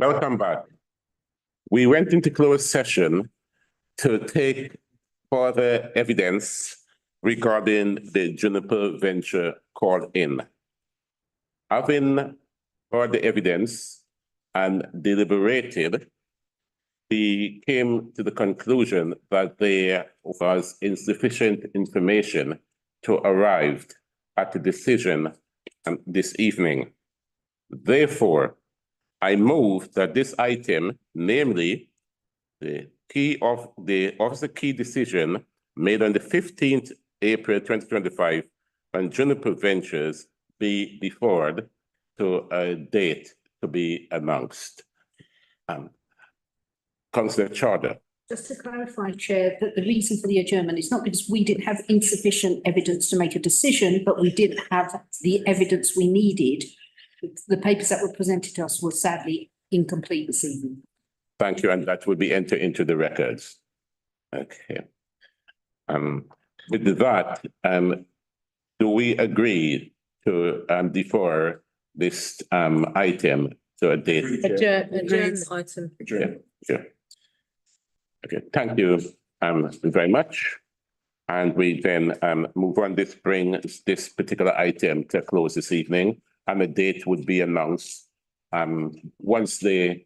Welcome back. We went into closed session to take further evidence regarding the Juniper venture called in. Having heard the evidence and deliberated, we came to the conclusion that there was insufficient information to arrive at a decision this evening. Therefore, I move that this item, namely the officer key decision made on the 15th April 2025 on Juniper Ventures, be deferred to a date to be announced. Councillor Charter. Just to clarify, Chair, that the reason for the adjournment is not because we didn't have insufficient evidence to make a decision, but we didn't have the evidence we needed. The papers that were presented to us were sadly incomplete this evening. Thank you, and that will be entered into the records. Okay. With that, do we agree to defer this item to a date? Adjourn item. Sure. Okay, thank you very much. And we then move on. This brings this particular item to a close this evening, and a date would be announced once the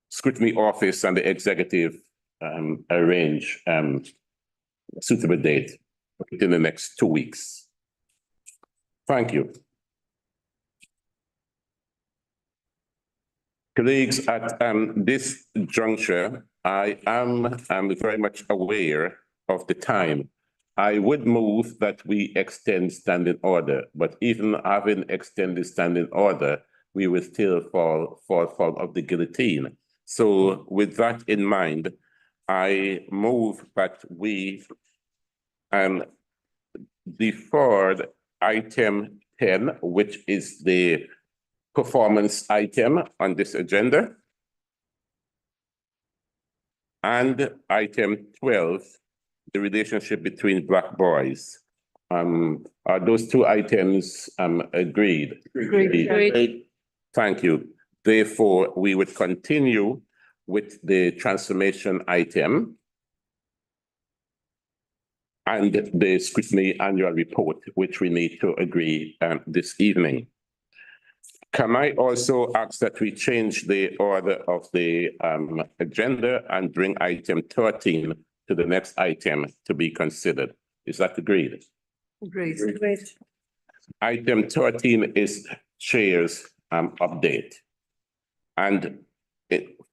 Scrutiny Office and the Executive arrange a suitable date within the next 2 weeks. Thank you. Colleagues, at this juncture, I am very much aware of the time. I would move that we extend standing order, but even having extended standing order, we will still fall of the guillotine. So with that in mind, I move that we deferred item 10, which is the performance item on this agenda, and item 12, the relationship between Black boys. Are those two items agreed? Agreed. Thank you. Therefore, we would continue with the transformation item and the scrutiny annual report, which we need to agree this evening. Can I also ask that we change the order of the agenda and bring item 13 to the next item to be considered? Is that agreed? Agreed. Item 13 is Chair's update. And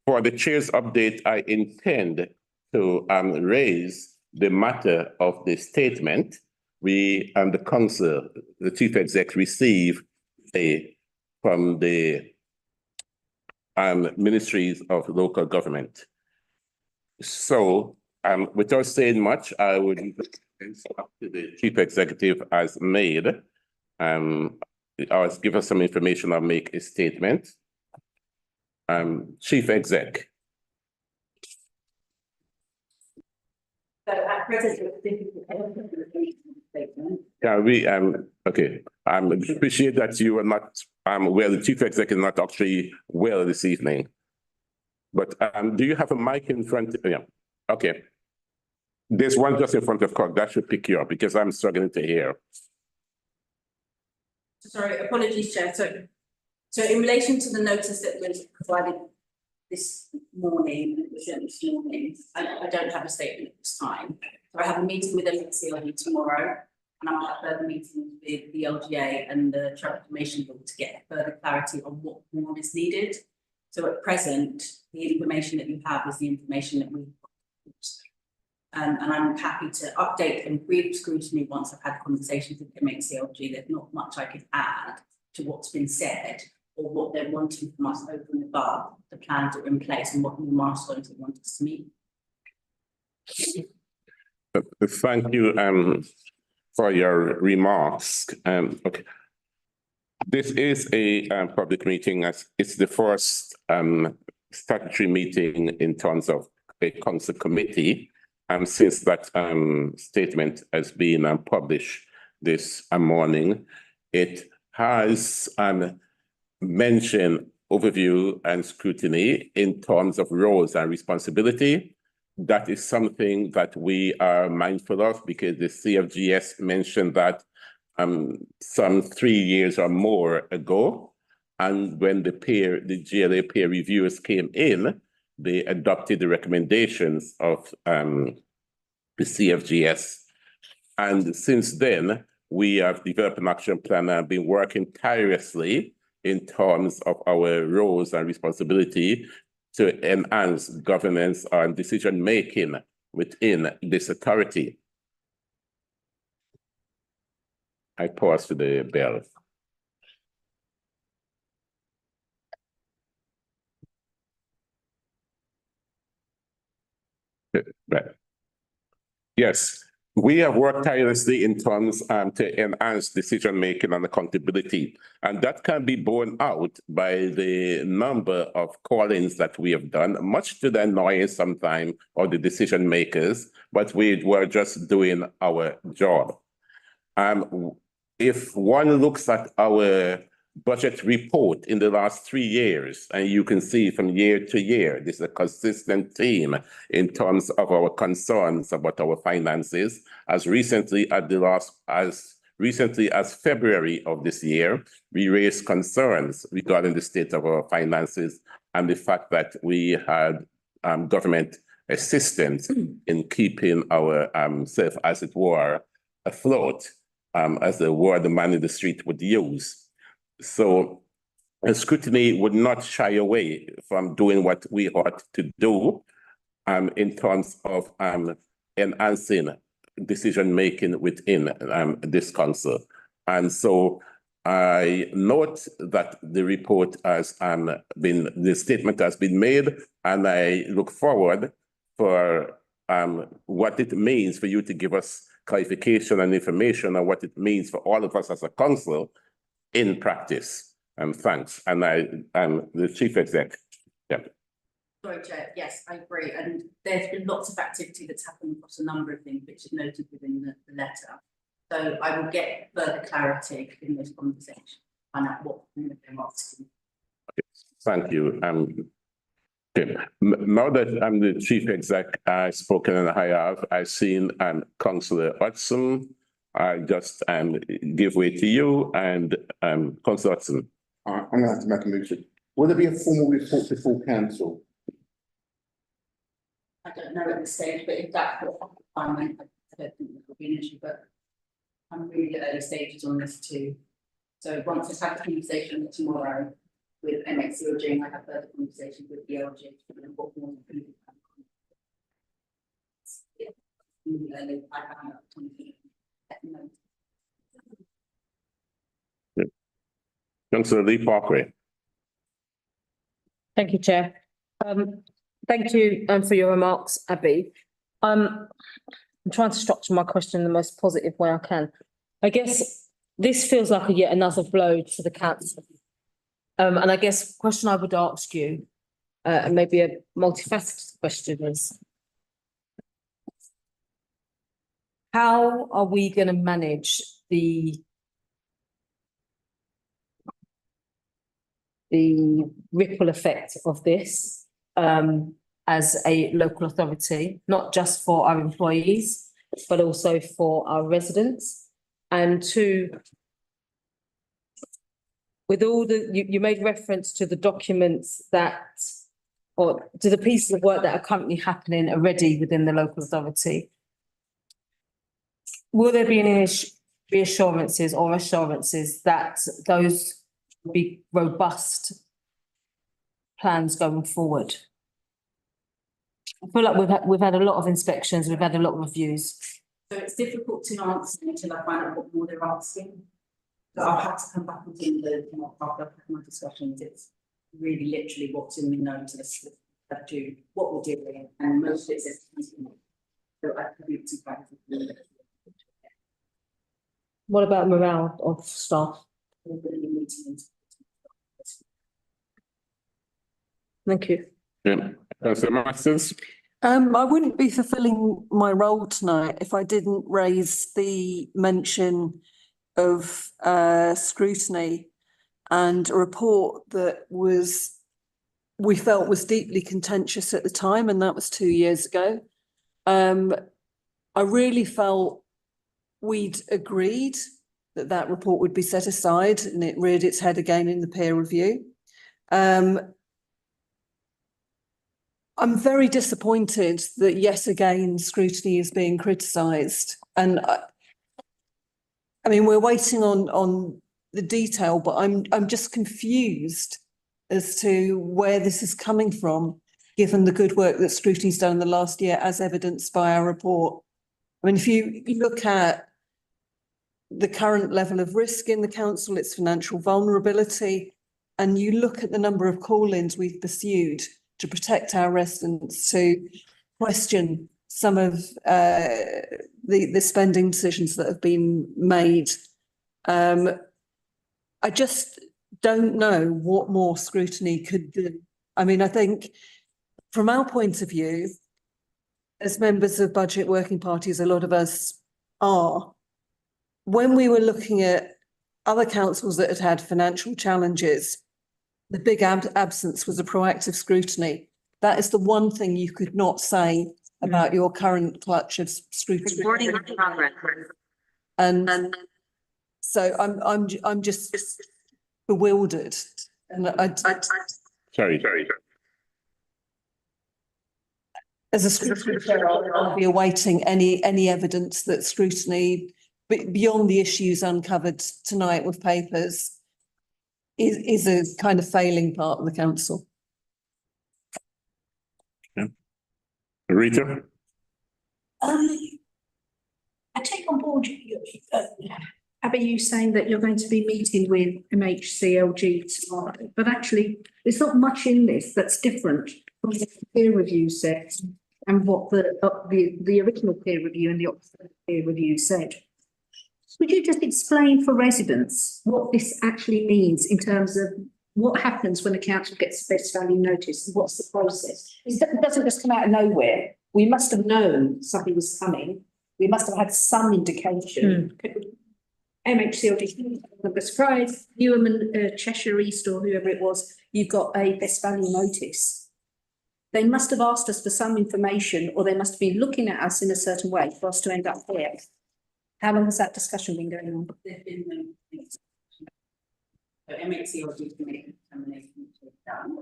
for the Chair's update, I intend to raise the matter of the statement we and the Council, the Chief Exec, received from the Ministries of Local Government. So without saying much, I would up to the Chief Executive as made, or give us some information or make a statement. Chief Exec. So at present, Yeah, we okay. I appreciate that you are not well, the Chief Exec is not actually well this evening. But do you have a mic in front? Yeah. Okay. There's one just in front of Cock that should pick you up because I'm struggling to hear. Sorry, apologies, Chair. So in relation to the notice that was provided this morning, I don't have a statement at this time. So I have a meeting with MCLD tomorrow, and I'll have further meetings with the LGA and the Transformation Board to get further clarity on what more is needed. So at present, the information that you have is the information that we've got. And I'm happy to update and brief scrutiny once I've had conversations with MCLG. There's not much I could add to what's been said or what they're wanting from us over and above the plans that are in place and what new milestones they want us to meet. Thank you for your remarks. Okay. This is a public meeting, as it's the first statutory meeting in terms of a council committee. Since that statement has been published this morning, it has mentioned overview and scrutiny in terms of roles and responsibility. That is something that we are mindful of because the CFGS mentioned that some 3 years or more ago. And when the GLA peer reviewers came in, they adopted the recommendations of the CFGS. And since then, we have developed an action plan and been working tirelessly in terms of our roles and responsibility to enhance governance and decision-making within this authority. I pause for the bell. Right. Yes, we have worked tirelessly in terms to enhance decision-making and accountability. And that can be borne out by the number of call-ins that we have done, much to the annoyance sometimes of the decision makers, but we were just doing our job. If one looks at our budget report in the last 3 years, and you can see from year to year, this is a consistent theme in terms of our concerns about our finances. As recently as February of this year, we raised concerns regarding the state of our finances and the fact that we had government assistance in keeping our self, as it were, afloat, as the word the man in the street would use. So scrutiny would not shy away from doing what we ought to do in terms of enhancing decision-making within this council. And so I note that the report has the statement has been made, and I look forward for what it means for you to give us clarification and information on what it means for all of us as a council in practice. Thanks. And I'm the chief exec. Yeah. Sorry, Chair. Yes, I agree. And there's been lots of activity that's happened across a number of things, which is noted within the letter. So I will get further clarity in this conversation and at what they're asking. Okay. Thank you. Okay. Now that I'm the chief exec, I've spoken and I've seen Councillor Hudson. I just give way to you and Councillor Hudson. I'm going to have to make a motion. Will there be a formal report before council? I don't know at this stage, but if that's what I don't think it will be an issue, but I'm really at early stages on this too. So once I've had the conversation tomorrow with MXCOG, I have further conversations with the LG and what more to do. Councillor Lee Parkway. Thank you, Chair. Thank you for your remarks, Abby. I'm trying to structure my question in the most positive way I can. I guess this feels like yet another blow to the council. And I guess the question I would ask you, and maybe a multifaceted question, is how are we going to manage the ripple effect of this as a local authority, not just for our employees, but also for our residents? And two, with all you made reference to the documents that, or to the pieces of work that are currently happening already within the local authority. Will there be any reassurances or assurances that those will be robust plans going forward? I feel like we've had a lot of inspections, we've had a lot of reviews. So it's difficult to answer until I find out what more they're asking. So I'll have to come back and do after my discussions. It's really literally what's in the notice that do what we're doing, and most of it says so I could be surprised. What about morale of staff? Thank you. Yeah. Councillor Masters. I wouldn't be fulfilling my role tonight if I didn't raise the mention of scrutiny and a report that we felt was deeply contentious at the time, and that was 2 years ago. I really felt we'd agreed that report would be set aside, and it reared its head again in the peer review. I'm very disappointed that yet again scrutiny is being criticised, and I mean we're waiting on the detail, but I'm just confused as to where this is coming from, given the good work that scrutiny's done in the last year, as evidenced by our report. I mean, if you look at the current level of risk in the council, its financial vulnerability, and you look at the number of call-ins we've pursued to protect our residents, to question some of the spending decisions that have been made. I just don't know what more scrutiny could do. I mean, I think from our point of view, as members of budget working parties, a lot of us are, when we were looking at other councils that had had financial challenges, the big absence was a proactive scrutiny. That is the one thing you could not say about your current clutch of scrutiny. And so I'm just bewildered. And Sorry. as a scrutiny chair, I'll be awaiting any evidence that scrutiny, beyond the issues uncovered tonight with papers, is a kind of failing part of the council. Rita? I take on board Abby, you saying that you're going to be meeting with MHCLG tomorrow, but actually there's not much in this that's different from what the peer review said and what the original peer review and the Oxford peer review said. Would you just explain for residents what this actually means in terms of what happens when the council gets best value notice? What's the process? It doesn't just come out of nowhere. We must have known something was coming. We must have had some indication. MHCLD, I'm surprised, Newham and Cheshire East or whoever it was, you've got a best value notice. They must have asked us for some information, or they must have been looking at us in a certain way for us to end up here. How long has that discussion been going on? There's been no. So MHCLG can make a determination to take down.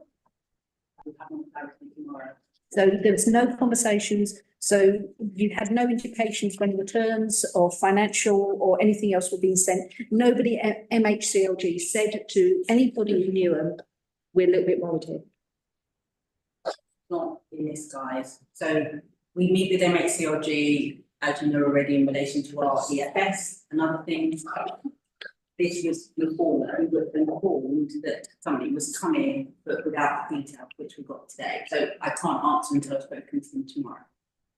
We'll have more clarity tomorrow. So there's no conversations. So you had no indications when returns or financial or anything else were being sent. Nobody at MHCLG said to anybody who knew them, we're a little bit worried here. Not in this, guys. So we meet with MHCLG, as you know already, in relation to our EFS and other things. This was before that we were informed that somebody was coming, but without detail, which we got today. So I can't answer until I've spoken to them tomorrow.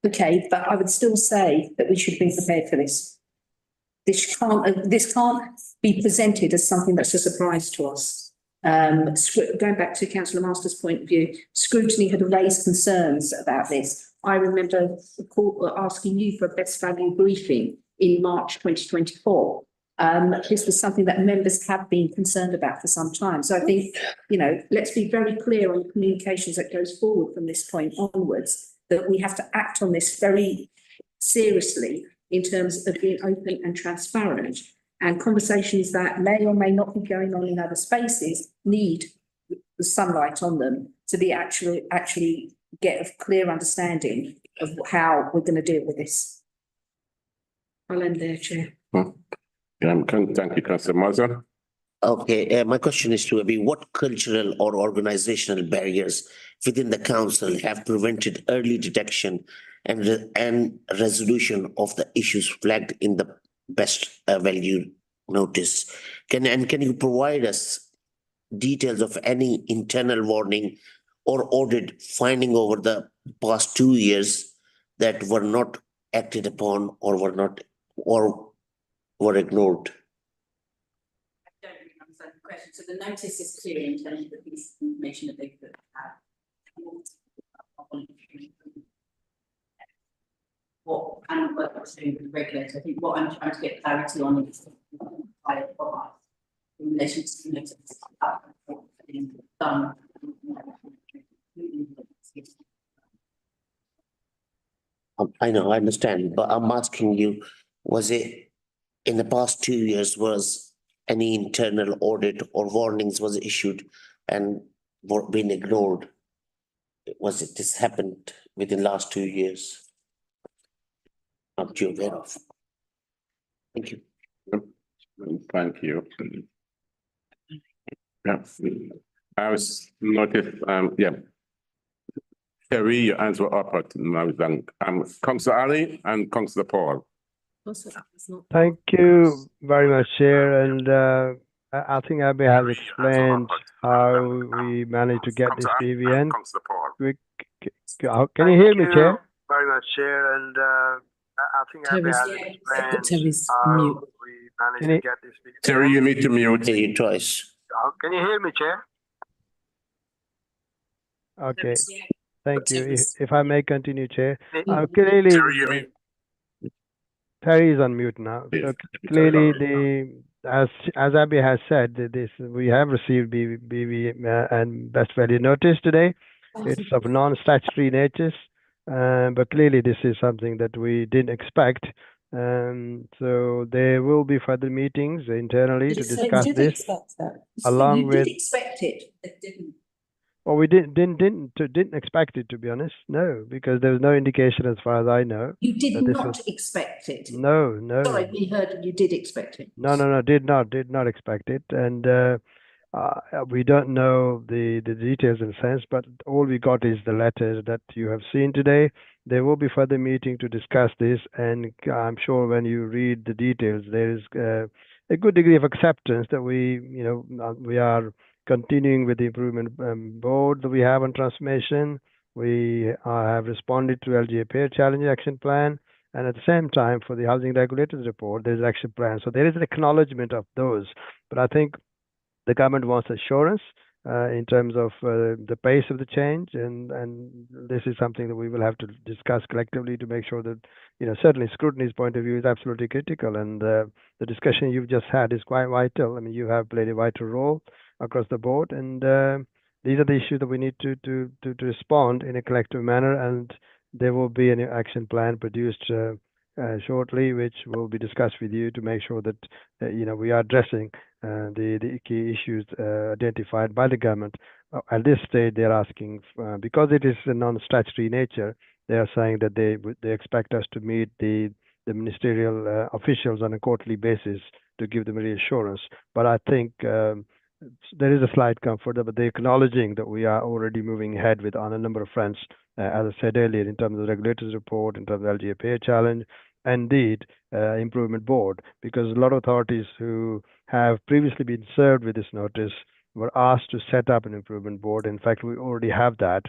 Okay, but I would still say that we should be prepared for this. This can't be presented as something that's a surprise to us. Going back to Councillor Master's point of view, scrutiny had raised concerns about this. I remember the court asking you for a best value briefing in March 2024. This was something that members have been concerned about for some time. So I think, let's be very clear on the communications that goes forward from this point onwards, that we have to act on this very seriously in terms of being open and transparent, and conversations that may or may not be going on in other spaces need the sunlight on them to be actually get a clear understanding of how we're going to deal with this. I'll end there, Chair. Thank you, Councillor Mazza. Okay, my question is to Abby, what cultural or organizational barriers within the council have prevented early detection and resolution of the issues flagged in the best value notice? Can you provide us details of any internal warning or audit finding over the past 2 years that were not acted upon or were ignored? I don't really understand the question. So the notice is clear in terms of the piece of information that they could have. What and what to do with the regulator. I think what I'm trying to get clarity on is in relation to the notice being done. I know, I understand, but I'm asking you, was it in the past 2 years, was any internal audit or warnings was issued and were been ignored? Was it this happened within last 2 years? Not you aware of? Thank you. Thank you. Yeah, I was noticed, yeah. Terry, your hands were up, but now Councillor Ali and Councillor Paul. Thank you very much, Chair, and I think Abby has explained how we managed to get this PVN. Can you hear me, Chair? Very much, Chair, and I think Abby has explained how we managed to get this PVN. Terry, you need to mute. Hear you twice. Can you hear me, Chair? Okay, thank you. If I may continue, Chair. Clearly, Terry is on mute now. So clearly, as Abby has said, we have received BV and best value notice today. It's of non-statutory nature, but clearly this is something that we didn't expect. So there will be further meetings internally to discuss this. Along with, You did expect it. It didn't. well, we didn't expect it, to be honest. No, because there was no indication as far as I know. You did that this not expect it. No. Sorry, we heard you did expect it. No, did not expect it. And we don't know the details in a sense, but all we got is the letters that you have seen today. There will be further meeting to discuss this, and I'm sure when you read the details, there is a good degree of acceptance that we are continuing with the improvement board that we have on transformation. We have responded to LGA Peer Challenge Action Plan. And at the same time, for the Housing Regulators Report, there's an action plan. So there is an acknowledgement of those. But I think the government wants assurance in terms of the pace of the change. And this is something that we will have to discuss collectively to make sure that, certainly Scrutiny's point of view is absolutely critical. And the discussion you've just had is quite vital. I mean, you have played a vital role across the board. And these are the issues that we need to respond in a collective manner. And there will be an action plan produced shortly, which will be discussed with you to make sure that we are addressing the key issues identified by the government. At this stage, they're asking because it is a non-statutory nature. They are saying that they expect us to meet the ministerial officials on a quarterly basis to give them reassurance. But I think there is a slight comfort, but they're acknowledging that we are already moving ahead on a number of fronts, as I said earlier, in terms of the regulators report, in terms of LGA Peer Challenge, indeed, improvement board, because a lot of authorities who have previously been served with this notice were asked to set up an improvement board. In fact, we already have that.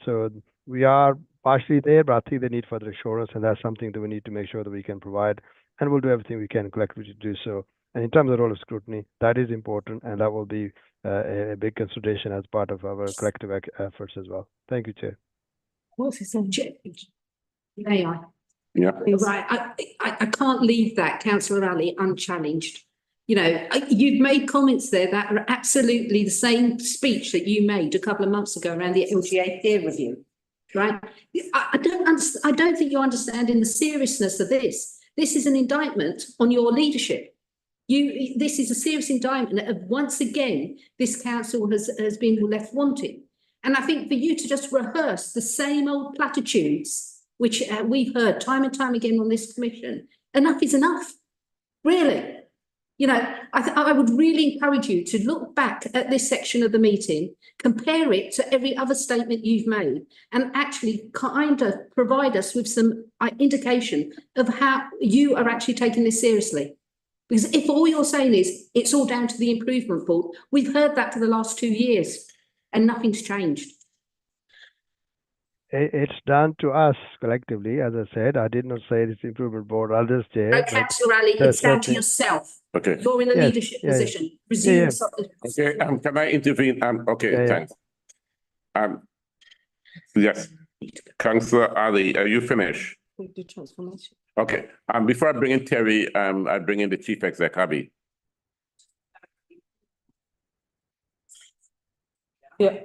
So we are partially there, but I think they need further assurance, and that's something that we need to make sure that we can provide, and we'll do everything we can collectively to do so. And in terms of the role of scrutiny, that is important, and that will be a big consideration as part of our collective efforts as well. Thank you, Chair. What's his name? May I? Yeah. You're right. I can't leave that, Councillor Ali, unchallenged. You've made comments there that are absolutely the same speech that you made a couple of months ago around the LGA peer review, right? I don't think you're understanding the seriousness of this. This is an indictment on your leadership. This is a serious indictment of, once again, this council has been left wanting. And I think for you to just rehearse the same old platitudes, which we've heard time and time again on this commission, enough is enough, really. I would really encourage you to look back at this section of the meeting, compare it to every other statement you've made, and actually kind of provide us with some indication of how you are actually taking this seriously. Because if all you're saying is it's all down to the improvement board, we've heard that for the last 2 years and nothing's changed. It's down to us collectively. As I said, I did not say it's improvement board. I'll just say. No, Councillor Ali, it's down to yourself. Okay. You're in a leadership position. Resume. Okay, can I intervene? Okay, thanks. Yes, Councillor Ali, are you finished? The transformation. Okay, before I bring in Terry, I bring in the Chief Exec, Abby. Yeah.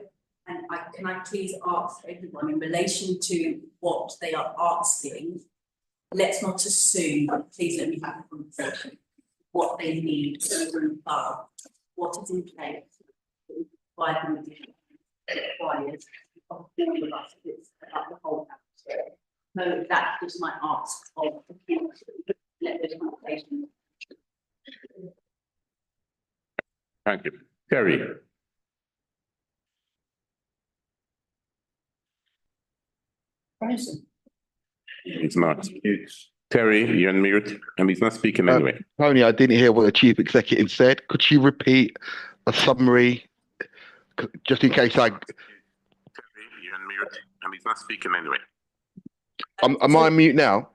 And can I please ask everyone in relation to what they are asking, let's not assume, please let me have a conversation, what they need over and above, what is in place, provide them with the required of all of us, it's about the whole house. So that is my ask of the community. Let this conversation. Thank you. Terry? He's not. Terry, you're on mute, and he's not speaking anyway. Tony, I didn't hear what the chief executive said. Could you repeat a summary, just in case I? Terry, you're on mute, and he's not speaking anyway. Am I on mute now?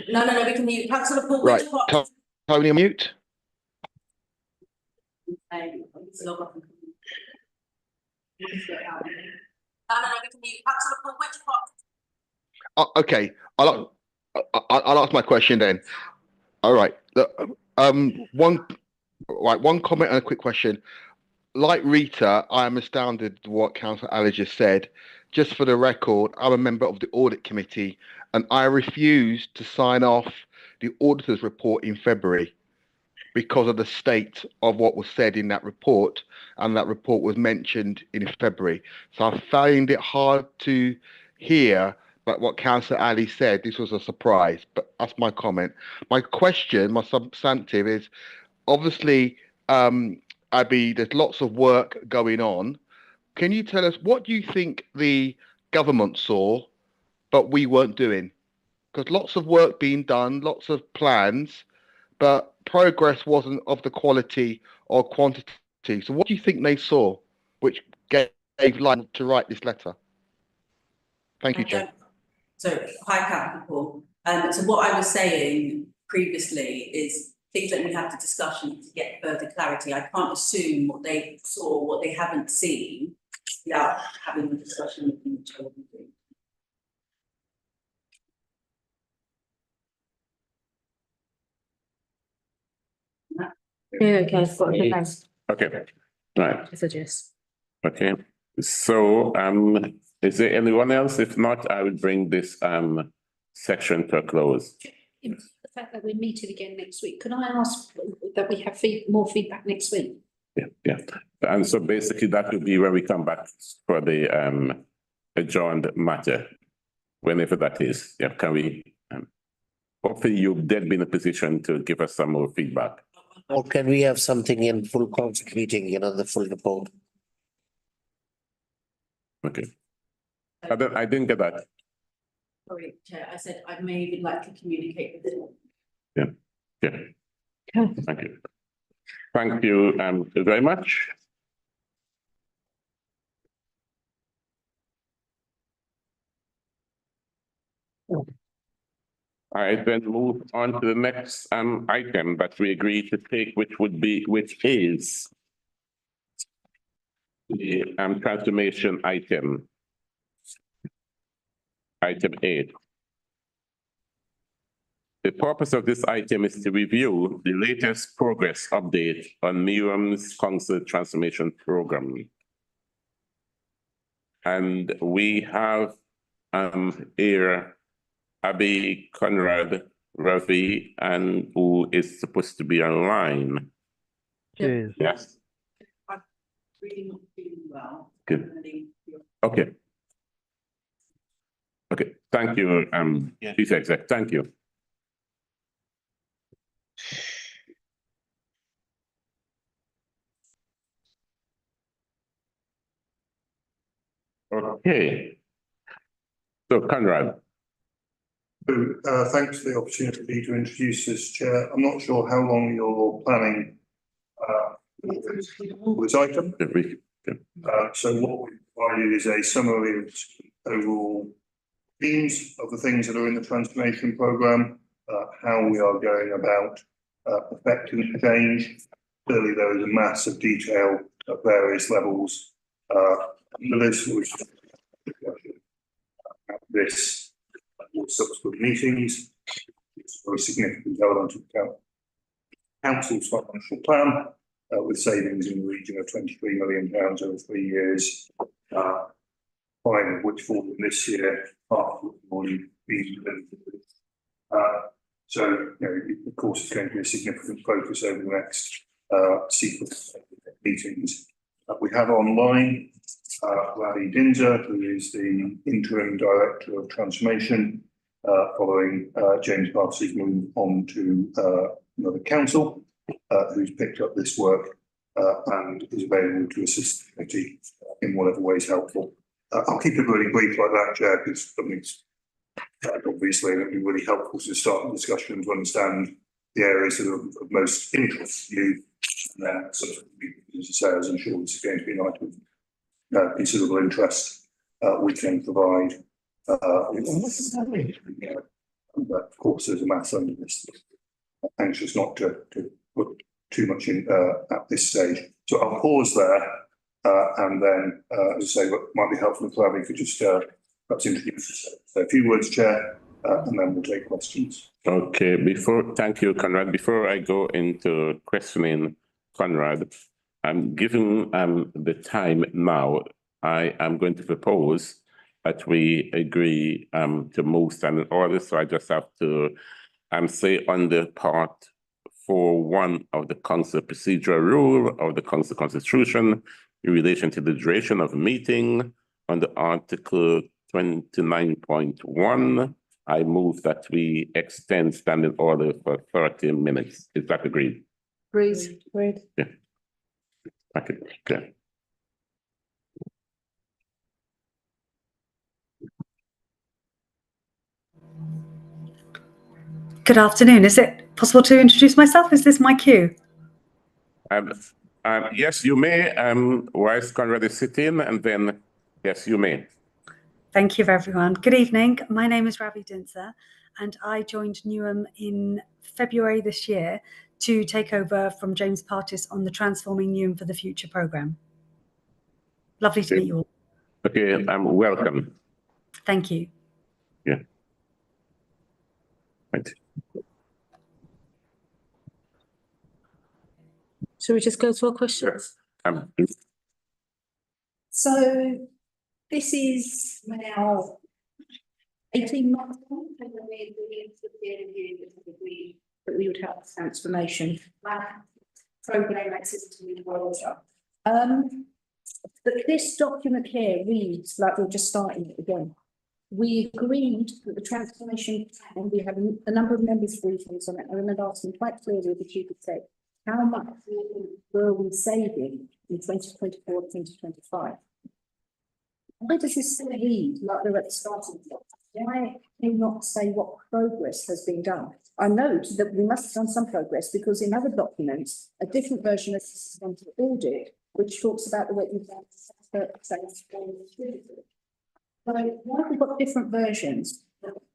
No, we can mute. Councillor Paul, Right, which part? Tony, on mute. No, we can mute. Councillor Paul, which part? Okay, I'll ask my question then. All right. One comment and a quick question. Like Rita, I am astounded at what Councillor Ali just said. Just for the record, I'm a member of the audit committee, and I refused to sign off the auditor's report in February because of the state of what was said in that report, and that report was mentioned in February. So I find it hard to hear. But what Councillor Ali said, this was a surprise, but that's my comment. My question, my substantive is, obviously, Abby, there's lots of work going on. Can you tell us, what do you think the government saw, but we weren't doing? Because lots of work being done, lots of plans, but progress wasn't of the quality or quantity. So what do you think they saw, which gave light to write this letter? Thank you, Chair. So, hi, Councillor Paul. So what I was saying previously is things that we have to discussion to get further clarity. I can't assume what they saw, what they haven't seen, without having the discussion with them. Yeah, okay, I've got it. Thanks. Okay, right, I suggest. okay. So, is there anyone else? If not, I will bring this, section to a close. The fact that we're meeting again next week, could I ask that we have more feedback next week? Yeah. And so basically that will be where we come back for the, adjourned matter, whenever that is. Yeah, can we, hopefully you'll then be in a position to give us some more feedback. Or can we have something in full council meeting, the full report? Okay. I didn't get that. Sorry, Chair, I said I may even like to communicate with them. Yeah. Okay. Thank you. Thank you, very much. I then move on to the next item that we agreed to take, which is the transformation item. Item 8. The purpose of this item is to review the latest progress update on Newham's council transformation program. And we have here Abby, Conrad, Ravi, and who is supposed to be online. Cheers. Yes. I'm really not feeling well. Good. Okay. Okay, thank you, Chief Exec, thank you. Okay. So Conrad. Thanks for the opportunity to introduce this, Chair. I'm not sure how long you're planning this item. So what we provided is a summary of overall themes of the things that are in the transformation programme, how we are going about effecting the change. Clearly, there is a mass of detail at various levels. This was this subsequent meetings. It's a very significant element of the council's financial plan. with savings in the region of £23 million over 3 years, 5 of which fall in this year, half of which will already be implemented. So, you know, of course, it's going to be a significant focus over the next sequence of meetings. We have online Ravi Dinza, who is the Interim Director of Transformation, following James Bartley's move on to another council, who's picked up this work and is available to assist the committee in whatever way is helpful. I'll keep it really brief like that, Chair, because something's obviously it would be really helpful to start the discussion to understand the areas that are of most interest to you. And then, as I say, as I'm sure this is going to be an item of considerable interest, we can provide. But of course, there's a mass under this. Anxious not to put too much in at this stage. So I'll pause there, and then, as I say, what might be helpful if Ravi could just perhaps introduce yourself. So a few words, Chair, and then we'll take questions. Okay, thank you, Conrad. Before I go into questioning Conrad, given the time now, I am going to propose that we agree to move standing order. So I just have to say under part 4.1 of the Council Procedural Rule of the Council Constitution in relation to the duration of a meeting under Article 29.1, I move that we extend standing order for 30 minutes. Is that agreed? Agreed. Yeah. Okay. Okay. Good afternoon. Is it possible to introduce myself? Is this my cue? Yes, you may. Whilst Conrad is sitting, and then yes, you may. Thank you, everyone. Good evening. My name is Ravi Dinza, and I joined Newham in February this year to take over from James Partis on the Transforming Newham for the Future programme. Lovely to meet you all. Okay, welcome. Thank you. Yeah. Right. Shall we just go to our questions? So this is now 18 months on, and when we agreed to the review that we would have a transformation program access to the world. But this document here reads like we're just starting it again. We agreed that the transformation plan, we have a number of members' briefings on it. I remember asking quite clearly if you could say, how much were we saving in 2024, 2025? Why does this still read like we're at the starting point? Why can you not say what progress has been done? I note that we must have done some progress because in other documents, a different version of this is going to audit, which talks about the way we've done why have we got different versions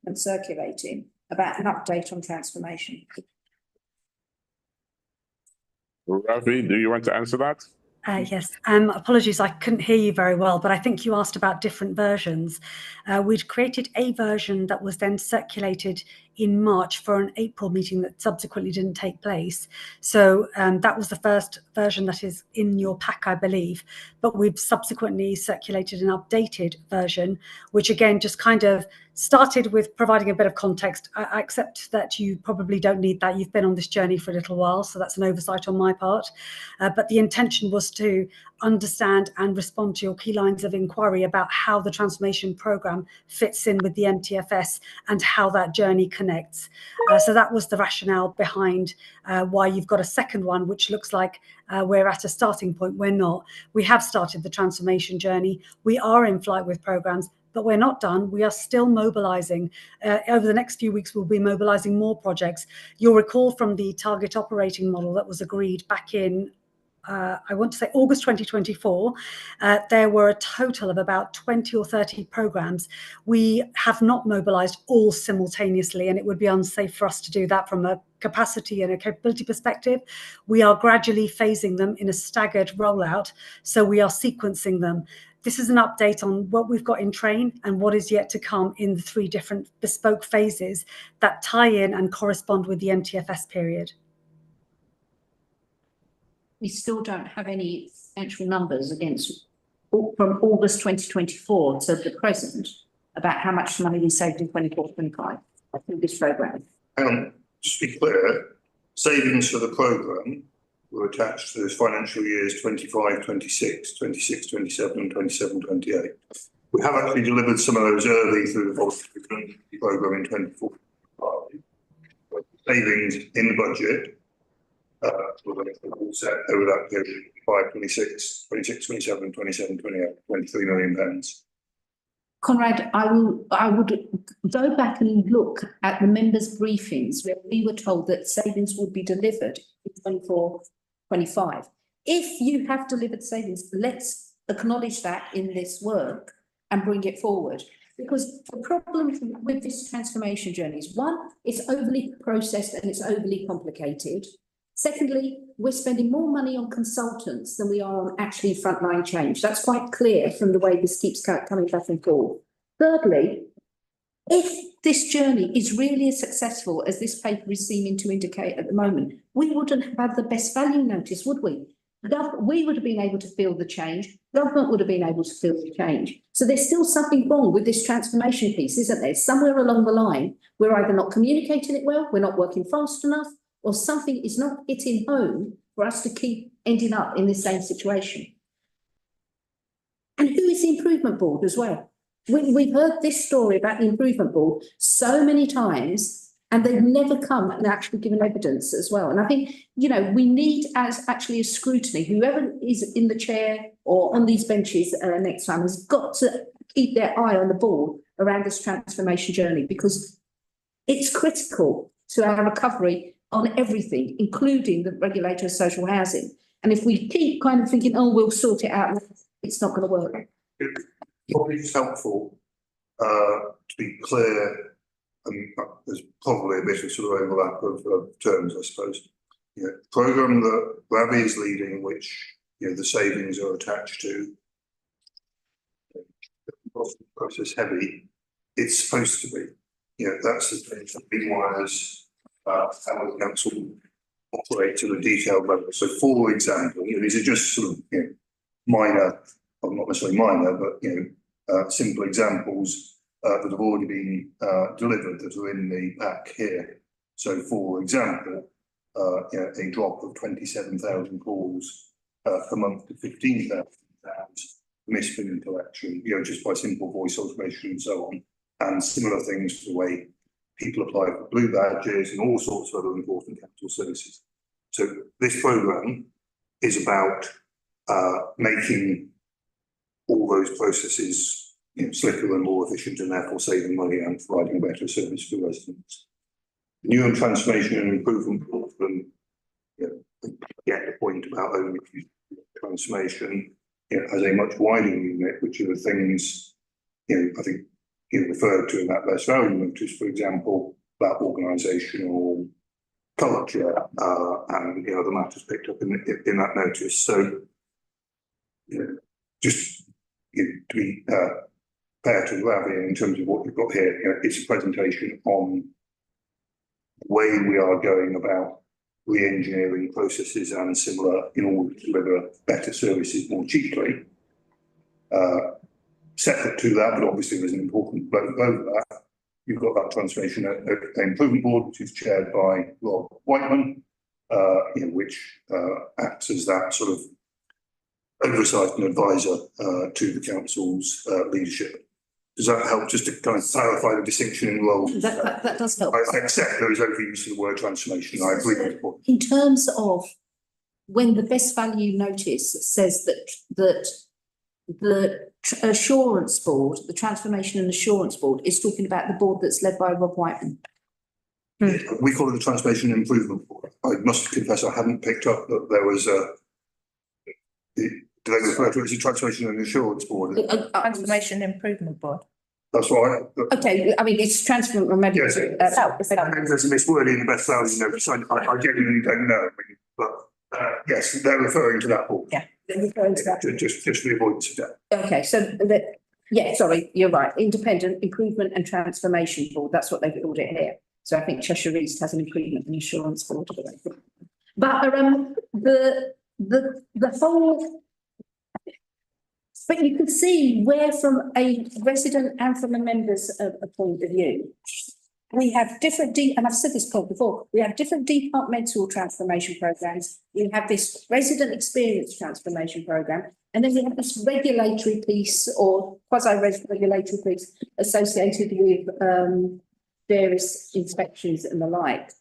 and circulating about an update on transformation? Ravi, do you want to answer that? Yes, apologies, I couldn't hear you very well, but I think you asked about different versions. We'd created a version that was then circulated in March for an April meeting that subsequently didn't take place. So that was the first version that is in your pack, I believe. But we've subsequently circulated an updated version, which again just kind of started with providing a bit of context. I accept that you probably don't need that. You've been on this journey for a little while, so that's an oversight on my part. But the intention was to understand and respond to your key lines of inquiry about how the transformation programme fits in with the MTFS and how that journey connects. So that was the rationale behind why you've got a second one, which looks like we're at a starting point. We're not. We have started the transformation journey. We are in flight with programmes, but we're not done. We are still mobilising. Over the next few weeks, we'll be mobilising more projects. You'll recall from the target operating model that was agreed back in I want to say August 2024, there were a total of about 20 or 30 programmes. We have not mobilised all simultaneously, and it would be unsafe for us to do that from a capacity and a capability perspective. We are gradually phasing them in a staggered rollout, so we are sequencing them. This is an update on what we've got in train and what is yet to come in the 3 different bespoke phases that tie in and correspond with the MTFS period. we still don't have any actual numbers from August 2024 to the present about how much money we saved in 24-25 through this programme. Just to be clear, savings for the programme were attached to those financial years 25, 26, 26, 27 and 27, 28. We have actually delivered some of those early through the voluntary programme in 24. Savings in the budget were all set over that period, 5, 26, 26, 27, 27, 28, 23 million pounds. Conrad, I would go back and look at the members' briefings where we were told that savings would be delivered in 24-25. If you have delivered savings, let's acknowledge that in this work and bring it forward. Because the problem with this transformation journey is, one, it's overly processed and it's overly complicated. Secondly, we're spending more money on consultants than we are on actually frontline change. That's quite clear from the way this keeps coming back and forth. Thirdly, if this journey is really as successful as this paper is seeming to indicate at the moment, we wouldn't have had the best value notice, would we? We would have been able to feel the change. Government would have been able to feel the change. So there's still something wrong with this transformation piece, isn't there? Somewhere along the line, we're either not communicating it well, we're not working fast enough, or something is not hitting home for us to keep ending up in the same situation. And who is the improvement board as well? We've heard this story about the improvement board so many times, and they've never come and actually given evidence as well. And I think, you know, we need as scrutiny, whoever is in the chair or on these benches next time has got to keep their eye on the ball around this transformation journey, because it's critical to our recovery on everything, including the regulator of social housing. And if we keep kind of thinking, oh, we'll sort it out, it's not going to work. It's probably helpful to be clear. There's probably a bit of sort of overlap of terms, I suppose. You know, programme that Ravi is leading, which, you know, the savings are attached to, process heavy, it's supposed to be. You know, that's the thing that rewires how the council operates at a detailed level. So, for example, you know, these are just sort of, you know, minor, well, not necessarily minor, but, you know, simple examples that have already been delivered that are in the pack here. So, for example, you know, a drop of 27,000 calls per month to 15,000 missed billing collection, you know, just by simple voice automation and so on, and similar things to the way people apply for blue badges and all sorts of other important capital services. So this programme is about making all those processes, you know, slicker and more efficient, and therefore saving money and providing a better service to residents. The Newham transformation and improvement program, you know, get the point about only transformation, you know, as a much wider unit, which are the things, you know, I think you referred to in that best value notice, for example, about organisational culture and, you know, the matters picked up in that notice. So, you know, just, you know, to be fair to Ravi in terms of what we've got here, you know, it's a presentation on the way we are going about re-engineering processes and similar in order to deliver better services more cheaply. Separate to that, but obviously there's an important bloke over that. You've got that transformation improvement board, which is chaired by Rob Whiteman, you know, which acts as that sort of oversight and advisor to the council's leadership. Does that help, just to kind of clarify the distinction in role? That does help. I accept there is overuse of the word transformation. I agree with the point. In terms of when the best value notice says that the assurance board, the transformation and assurance board, is talking about the board that's led by Rob Whiteman. We call it the transformation and improvement board. I must confess I hadn't picked up that there was a. Do they refer to it as a transformation and assurance board? Transformation Improvement Board. That's right. Okay, I mean, it's transformation, maybe. Yes. There's a miswording in the best value notice. I genuinely don't know, but yes, they're referring to that board. Yeah, they're referring to that. Just for the avoidance of doubt. Okay, so yeah, sorry, you're right. Independent Improvement and Transformation Board. That's what they've called it here. So I think Cheshire East has an improvement and assurance board. But the whole. But you can see where from a resident and from a member's a point of view. We have different and I've said this point before, we have different departmental transformation programs. We have this resident experience transformation program, and then we have this regulatory piece or quasi-regulatory piece associated with various inspections and the like.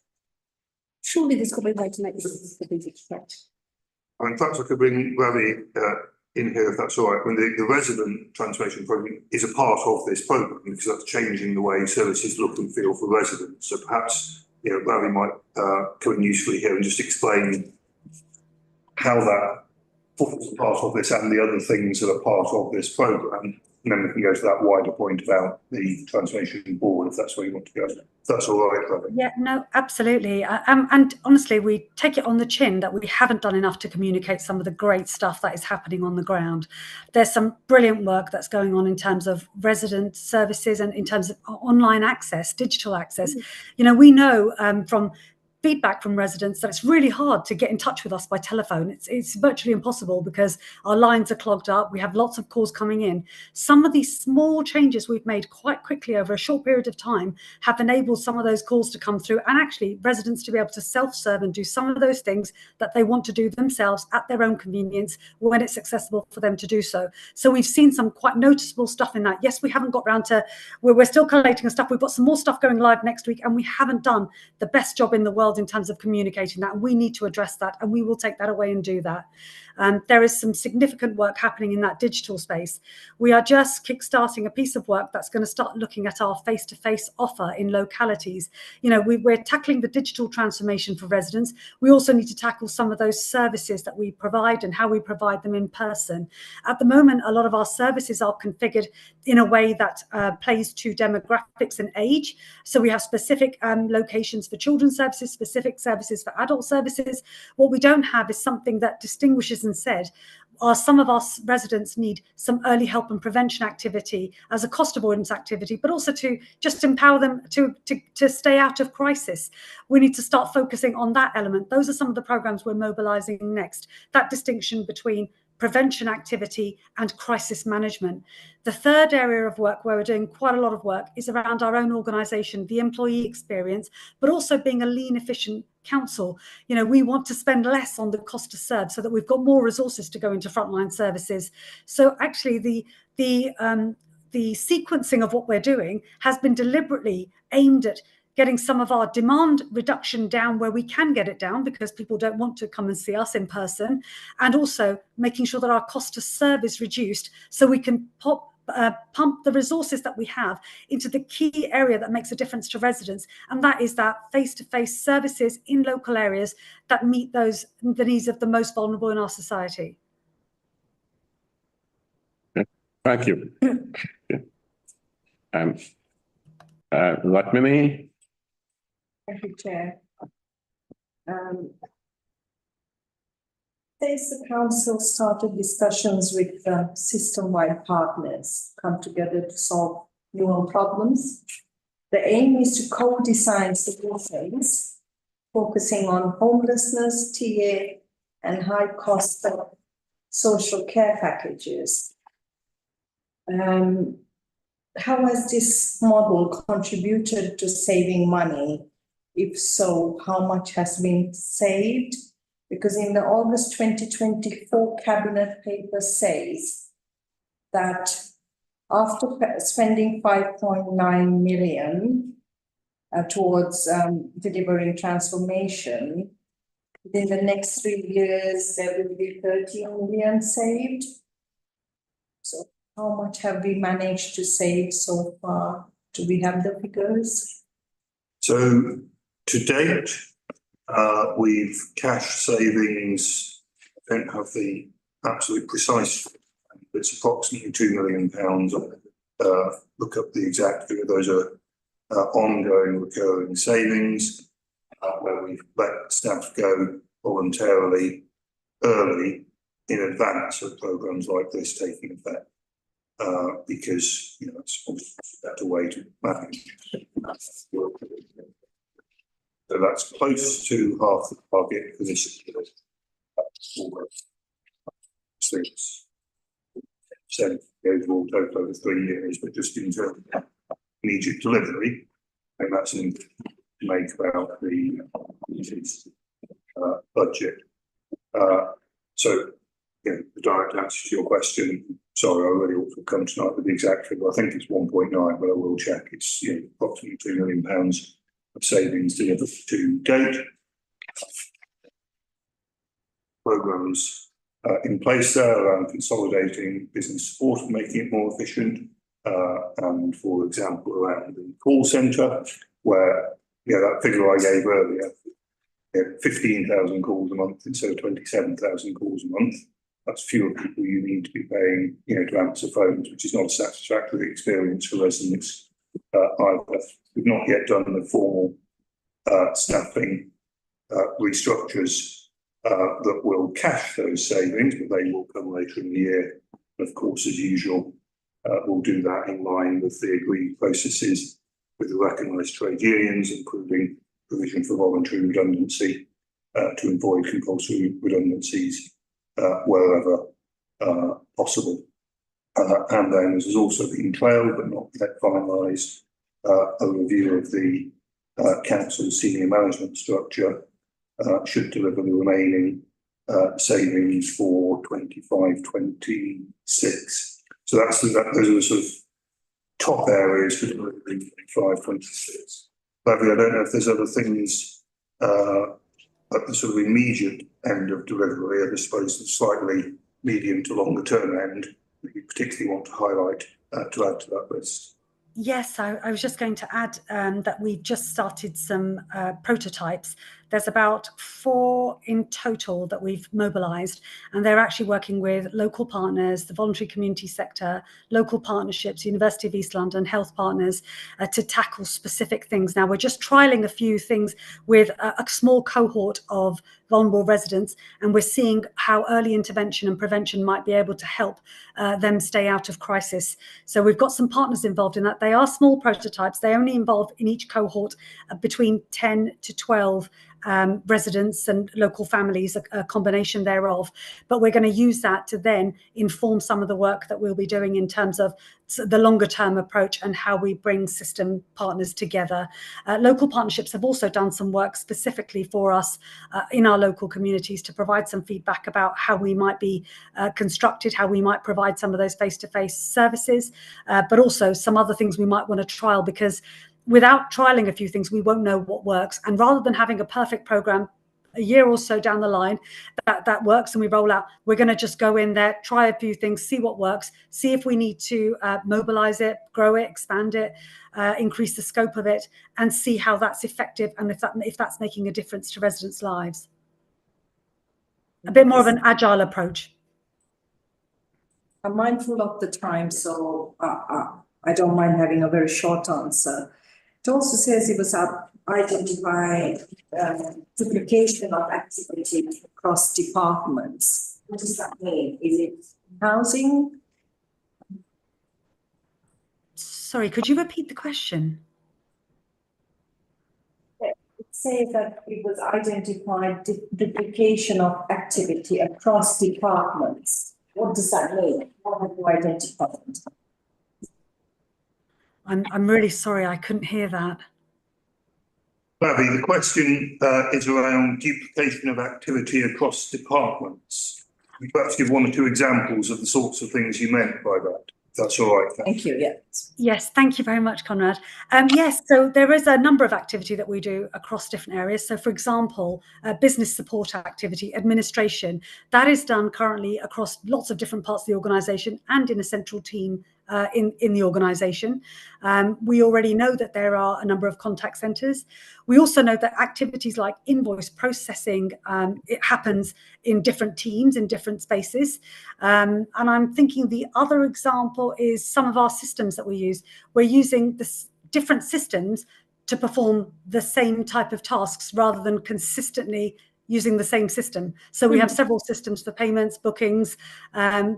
Surely there's got to be a way to make this correct. And perhaps I could bring Ravi in here if that's all right. When the resident transformation program is a part of this program because that's changing the way services look and feel for residents. So perhaps Ravi might come in usefully here and just explain how that forms a part of this and the other things that are part of this program. And then we can go to that wider point about the transformation board, if that's where you want to go. If that's all right, Ravi. Yeah, no, absolutely. And honestly, we take it on the chin that we haven't done enough to communicate some of the great stuff that is happening on the ground. There's some brilliant work that's going on in terms of resident services and in terms of online access, digital access. We know from feedback from residents that it's really hard to get in touch with us by telephone. It's virtually impossible because our lines are clogged up. We have lots of calls coming in. Some of these small changes we've made quite quickly over a short period of time have enabled some of those calls to come through and actually residents to be able to self-serve and do some of those things that they want to do themselves at their own convenience when it's accessible for them to do so. So we've seen some quite noticeable stuff in that. Yes, we haven't got round to, we're still collating stuff. We've got some more stuff going live next week and we haven't done the best job in the world in terms of communicating that. We need to address that and we will take that away and do that. There is some significant work happening in that digital space. We are just kickstarting a piece of work that's going to start looking at our face-to-face offer in localities. We're tackling the digital transformation for residents. We also need to tackle some of those services that we provide and how we provide them in person. At the moment, a lot of our services are configured in a way that plays to demographics and age. So we have specific locations for children's services, specific services for adult services. What we don't have is something that distinguishes and said, some of our residents need some early help and prevention activity as a cost avoidance activity, but also to just empower them to stay out of crisis. We need to start focusing on that element. Those are some of the programs we're mobilizing next, that distinction between prevention activity and crisis management. The third area of work where we're doing quite a lot of work is around our own organisation, the employee experience, but also being a lean, efficient council. We want to spend less on the cost to serve so that we've got more resources to go into frontline services. So actually the sequencing of what we're doing has been deliberately aimed at getting some of our demand reduction down where we can get it down because people don't want to come and see us in person, and also making sure that our cost to serve is reduced so we can pump the resources that we have into the key area that makes a difference to residents, and that is that face-to-face services in local areas that meet the needs of the most vulnerable in our society. Thank you. Lakshmi? Thank you, Chair. Since the council started discussions with system-wide partners come together to solve Newham problems, the aim is to co-design solutions focusing on homelessness, TA, and high cost of social care packages. How has this model contributed to saving money? If so, how much has been saved? Because in the August 2024 cabinet paper says that after spending 5.9 million towards delivering transformation, within the next 3 years, there will be 30 million saved. So how much have we managed to save so far? Do we have the figures? So to date, we've cash savings, I don't have the absolute precise, it's approximately £2 million. Look up the exact figure. Those are ongoing recurring savings where we've let staff go voluntarily early in advance of programs like this taking effect. Because it's obviously a better way to manage. So that's close to half the target for this year. almost 6% the overall total over 3 years, but just in terms of immediate delivery, and that's an to make about the budget. So, the direct answer to your question, sorry, I really ought to come tonight with the exact figure. I think it's 1.9, but I will check. It's approximately £2 million of savings delivered to date. Programs in place there around consolidating business support and making it more efficient. And for example, around the call centre, where that figure I gave earlier, 15,000 calls a month instead of 27,000 calls a month. That's fewer people you need to be paying, to answer phones, which is not a satisfactory experience for residents either. We've not yet done the formal staffing restructures that will cash those savings, but they will come later in the year. Of course, as usual, we'll do that in line with the agreed processes with the recognised trade unions, including provision for voluntary redundancy to avoid compulsory redundancies wherever possible. And then, as has also been trailed but not yet finalised, a review of the council's senior management structure should deliver the remaining savings for 25-26. So those are the sort of top areas for delivery 25-26. But I don't know if there's other things at the sort of immediate end of delivery, and I suppose the slightly medium to longer term end that you particularly want to highlight to add to that list. Yes, I was just going to add that we've just started some prototypes. There's about 4 in total that we've mobilised, and they're actually working with local partners, the voluntary community sector, local partnerships, University of East London, health partners, to tackle specific things. Now, we're just trialling a few things with a small cohort of vulnerable residents, and we're seeing how early intervention and prevention might be able to help them stay out of crisis. So we've got some partners involved in that. They are small prototypes. They only involve in each cohort between 10 to 12 residents and local families, a combination thereof. But we're going to use that to then inform some of the work that we'll be doing in terms of the longer term approach and how we bring system partners together. Local partnerships have also done some work specifically for us in our local communities to provide some feedback about how we might be constructed, how we might provide some of those face-to-face services, but also some other things we might want to trial, because without trialing a few things, we won't know what works. And rather than having a perfect program a year or so down the line that works and we roll out, we're going to just go in there, try a few things, see what works, see if we need to mobilize it, grow it, expand it, increase the scope of it, and see how that's effective and if that's making a difference to residents' lives. A bit more of an agile approach. I'm mindful of the time, so I don't mind having a very short answer. It also says it was identify duplication of activity across departments. What does that mean? Is it housing? Sorry, could you repeat the question? It says that it was identified duplication of activity across departments. What does that mean? What have you identified? I'm really sorry, I couldn't hear that. Bobby, the question is around duplication of activity across departments. Could you perhaps give 1 or 2 examples of the sorts of things you meant by that? That's all right. Thank you. Yeah. Yes, thank you very much, Conrad. Yes, so there is a number of activity that we do across different areas. So, for example, business support activity, administration, that is done currently across lots of different parts of the organisation and in a central team in the organisation. We already know that there are a number of contact centres. We also know that activities like invoice processing, it happens in different teams, in different spaces. And I'm thinking the other example is some of our systems that we use. We're using different systems to perform the same type of tasks rather than consistently using the same system. So we have several systems for payments, bookings.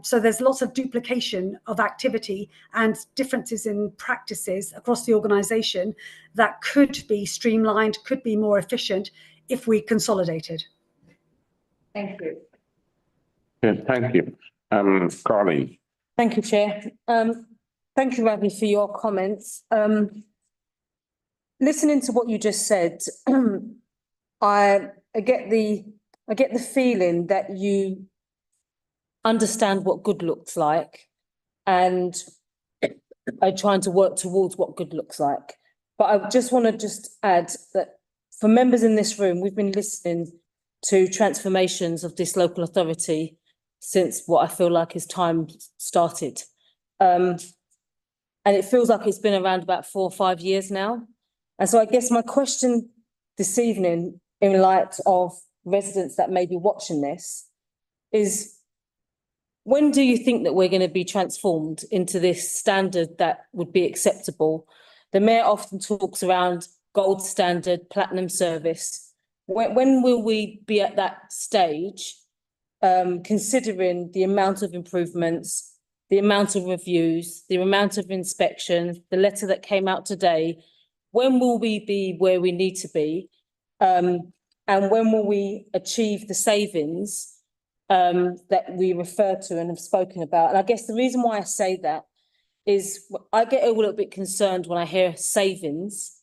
So there's lots of duplication of activity and differences in practices across the organisation that could be streamlined, could be more efficient if we consolidated. Thank you. Okay, thank you. Carly. Thank you, Chair. Thank you, Ravi, for your comments. Listening to what you just said, I get the feeling that you understand what good looks like and are trying to work towards what good looks like. But I just want to add that for members in this room, we've been listening to transformations of this local authority since what I feel like is time started. And it feels like it's been around about 4 or 5 years now. And so I guess my question this evening, in light of residents that may be watching this, is when do you think that we're going to be transformed into this standard that would be acceptable? The Mayor often talks around gold standard, platinum service. When will we be at that stage, considering the amount of improvements, the amount of reviews, the amount of inspections, the letter that came out today? When will we be where we need to be? And when will we achieve the savings that we refer to and have spoken about? And I guess the reason why I say that is I get a little bit concerned when I hear savings,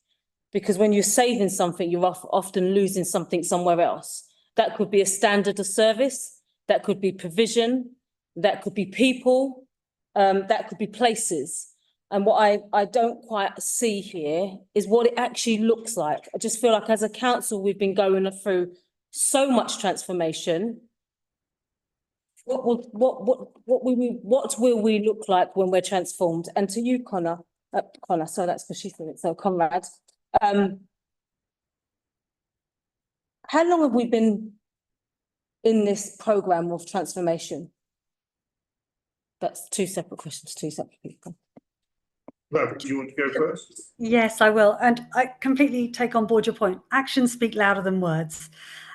because when you're saving something, you're often losing something somewhere else. That could be a standard of service, that could be provision, that could be people, that could be places. And what I don't quite see here is what it actually looks like. I just feel like as a council, we've been going through so much transformation. What will we look like when we're transformed? And to you, Connor, so that's because she's doing it, so Conrad, how long have we been in this programme of transformation? That's 2 separate questions, 2 separate people. Ravi, do you want to go first? Yes, I will. And I completely take on board your point. Actions speak louder than words.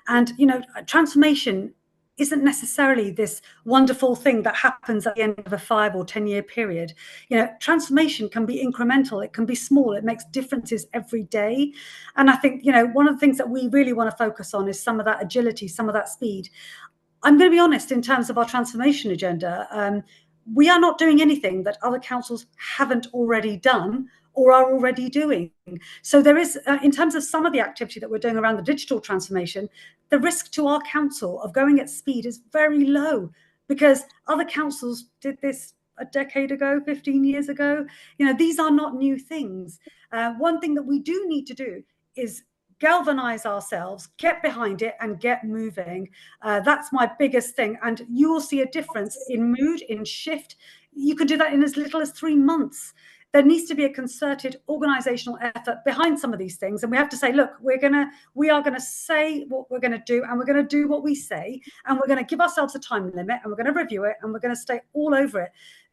And, you know, transformation isn't necessarily this wonderful thing that happens at the end of a 5 or 10 year period. You know, transformation can be incremental, it can be small, it makes differences every day. And I think, you know, one of the things that we really want to focus on is some of that agility, some of that speed. I'm going to be honest, in terms of our transformation agenda, we are not doing anything that other councils haven't already done or are already doing. So there is, in terms of some of the activity that we're doing around the digital transformation, the risk to our council of going at speed is very low, because other councils did this a decade ago, 15 years ago. You know, these are not new things. One thing that we do need to do is galvanize ourselves, get behind it and get moving. That's my biggest thing. And you will see a difference in mood, in shift. You can do that in as little as 3 months. There needs to be a concerted organizational effort behind some of these things. And we have to say, look, we are going to say what we're going to do, and we're going to do what we say, and we're going to give ourselves a time limit, and we're going to review it, and we're going to stay all over it.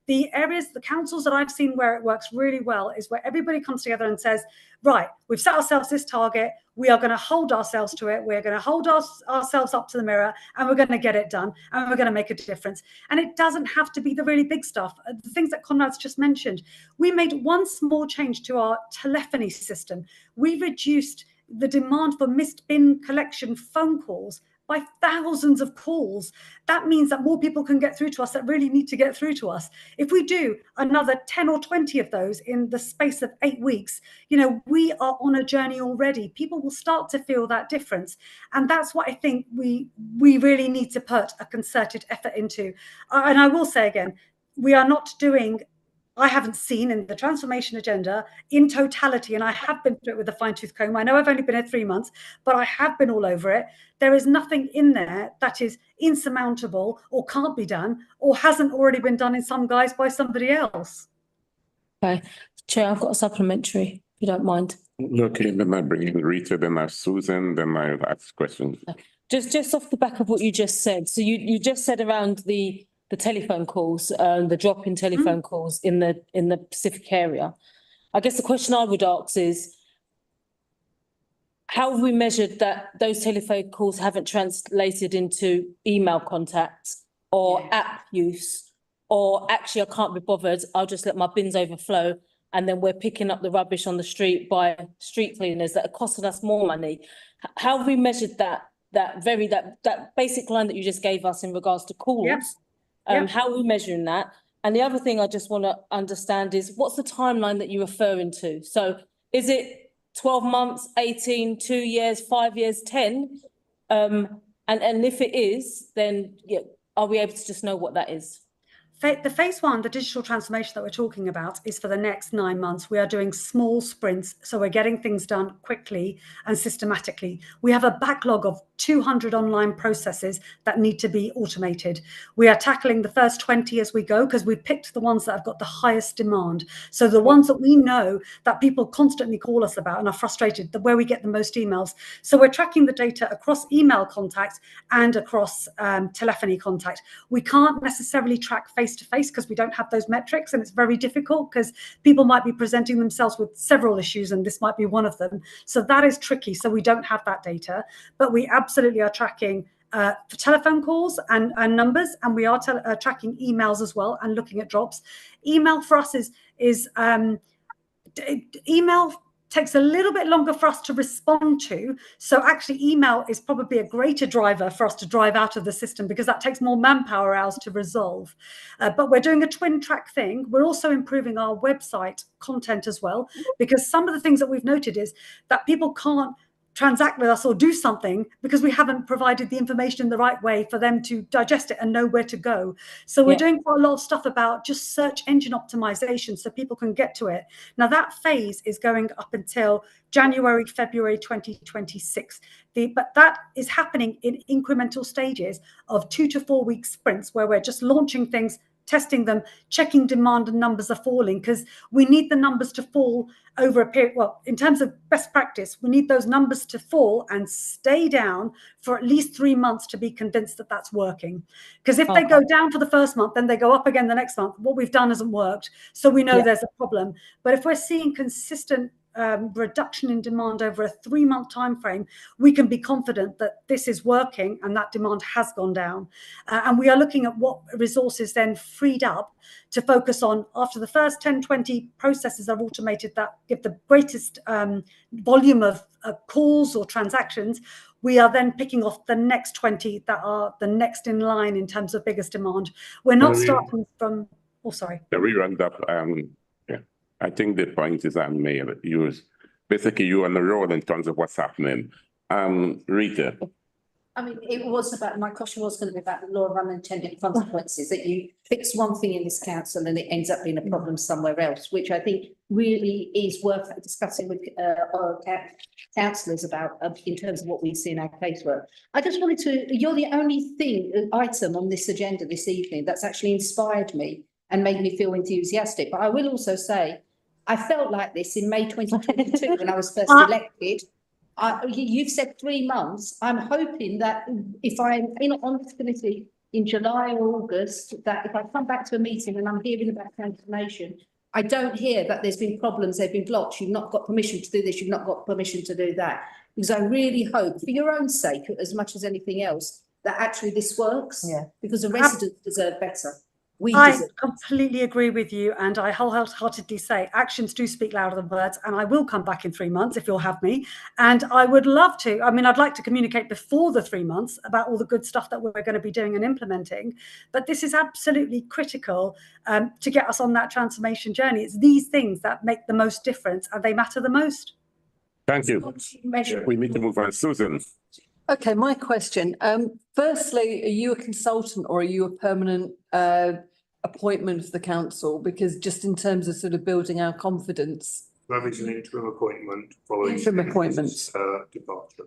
The areas, the councils that I've seen where it works really well is where everybody comes together and says, right, we've set ourselves this target, we are going to hold ourselves to it, we're going to hold ourselves up to the mirror, and we're going to get it done, and we're going to make a difference. And it doesn't have to be the really big stuff. The things that Conrad's just mentioned. We made one small change to our telephony system. We reduced the demand for missed bin collection phone calls by thousands of calls. That means that more people can get through to us that really need to get through to us. If we do another 10 or 20 of those in the space of 8 weeks, you know, we are on a journey already. People will start to feel that difference. And that's what I think we really need to put a concerted effort into. And I will say again, we are not doing, I haven't seen in the transformation agenda in totality, and I have been through it with a fine-tooth comb. I know I've only been here 3 months, but I have been all over it. There is nothing in there that is insurmountable or can't be done or hasn't already been done in some guise by somebody else. Okay, Chair, I've got a supplementary, if you don't mind. Okay, then I bring in Rita, then I have Susan, then I ask questions. Just off the back of what you just said. So you just said around the telephone calls, the drop in telephone calls in the Pacific area. I guess the question I would ask is, how have we measured that those telephone calls haven't translated into email contacts or app use, or actually I can't be bothered, I'll just let my bins overflow, and then we're picking up the rubbish on the street by street cleaners that are costing us more money? How have we measured that that basic line that you just gave us in regards to calls. Yeah. How are we measuring that? And the other thing I just want to understand is what's the timeline that you're referring to? So is it 12 months, 18, 2 years, 5 years, 10? And if it is, then are we able to just know what that is? The phase one, the digital transformation that we're talking about, is for the next 9 months. We are doing small sprints, so we're getting things done quickly and systematically. We have a backlog of 200 online processes that need to be automated. We are tackling the first 20 as we go because we've picked the ones that have got the highest demand. So the ones that we know that people constantly call us about and are frustrated, where we get the most emails. So we're tracking the data across email contacts and across telephony contact. We can't necessarily track face-to-face because we don't have those metrics, and it's very difficult because people might be presenting themselves with several issues and this might be one of them. So that is tricky. So we don't have that data, but we absolutely are tracking for telephone calls and numbers, and we are tracking emails as well and looking at drops. Email for us is email takes a little bit longer for us to respond to. So actually email is probably a greater driver for us to drive out of the system because that takes more manpower hours to resolve. But we're doing a twin track thing. We're also improving our website content as well, because some of the things that we've noted is that people can't transact with us or do something because we haven't provided the information in the right way for them to digest it and know where to go. So we're doing quite a lot of stuff about just search engine optimization so people can get to it. Now that phase is going up until January, February 2026. But that is happening in incremental stages of 2 to 4 week sprints where we're just launching things, testing them, checking demand and numbers are falling, because we need the numbers to fall over a period. Well, in terms of best practice, we need those numbers to fall and stay down for at least 3 months to be convinced that that's working. Because if they go down for the first month, then they go up again the next month, what we've done hasn't worked. So we know there's a problem. But if we're seeing consistent reduction in demand over a 3-month time frame, we can be confident that this is working and that demand has gone down. And we are looking at what resources then freed up to focus on after the first 10, 20 processes are automated that give the greatest volume of calls or transactions. We are then picking off the next 20 that are the next in line in terms of biggest demand. We're not starting from, We round up. I think the point is basically you're on the road in terms of what's happening. Rita. I mean, my question was going to be about the law of unintended consequences, that you fix one thing in this council and it ends up being a problem somewhere else, which I think really is worth discussing with councillors about in terms of what we see in our casework. I just wanted you're the only item on this agenda this evening that's actually inspired me and made me feel enthusiastic. But I will also say, I felt like this in May 2022 when I was first elected. You've said 3 months. I'm hoping that if I'm on this committee in July or August, that if I come back to a meeting and I'm hearing about transformation, I don't hear that there's been problems, they've been blocked, you've not got permission to do this, you've not got permission to do that. Because I really hope, for your own sake, as much as anything else, that actually this works. Because the residents deserve better. I completely agree with you, and I wholeheartedly say actions do speak louder than words, and I will come back in 3 months if you'll have me. And I would love to, I'd like to communicate before the 3 months about all the good stuff that we're going to be doing and implementing, but this is absolutely critical to get us on that transformation journey. It's these things that make the most difference and they matter the most. Thank you. We need to move on. Susan. Okay, my question. Firstly, are you a consultant or are you a permanent appointment of the council? Because just in terms of sort of building our confidence. That is an interim appointment following departure.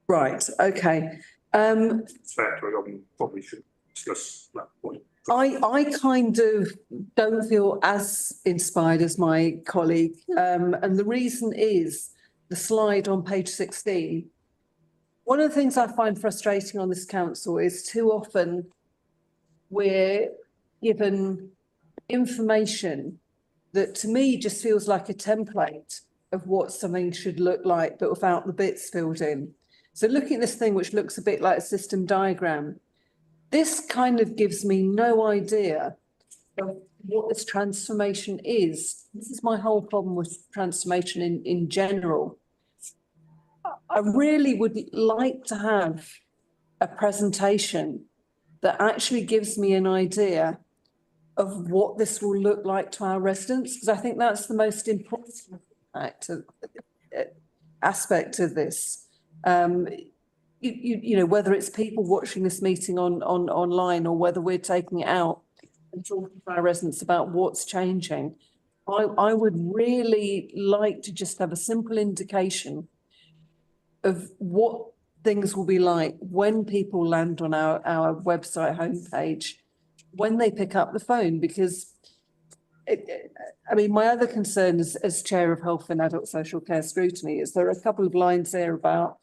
Right, okay. Probably should discuss that point. I kind of don't feel as inspired as my colleague. And the reason is the slide on page 16. One of the things I find frustrating on this council is too often we're given information that to me just feels like a template of what something should look like, but without the bits filled in. So looking at this thing, which looks a bit like a system diagram, this kind of gives me no idea of what this transformation is. This is my whole problem with transformation in general. I really would like to have a presentation that actually gives me an idea of what this will look like to our residents, because I think that's the most important aspect of this. You know, whether it's people watching this meeting online or whether we're taking it out and talking to our residents about what's changing. I would really like to just have a simple indication of what things will be like when people land on our website homepage, when they pick up the phone, because I mean, my other concern as Chair of Health and Adult Social Care Scrutiny is there are a couple of lines there about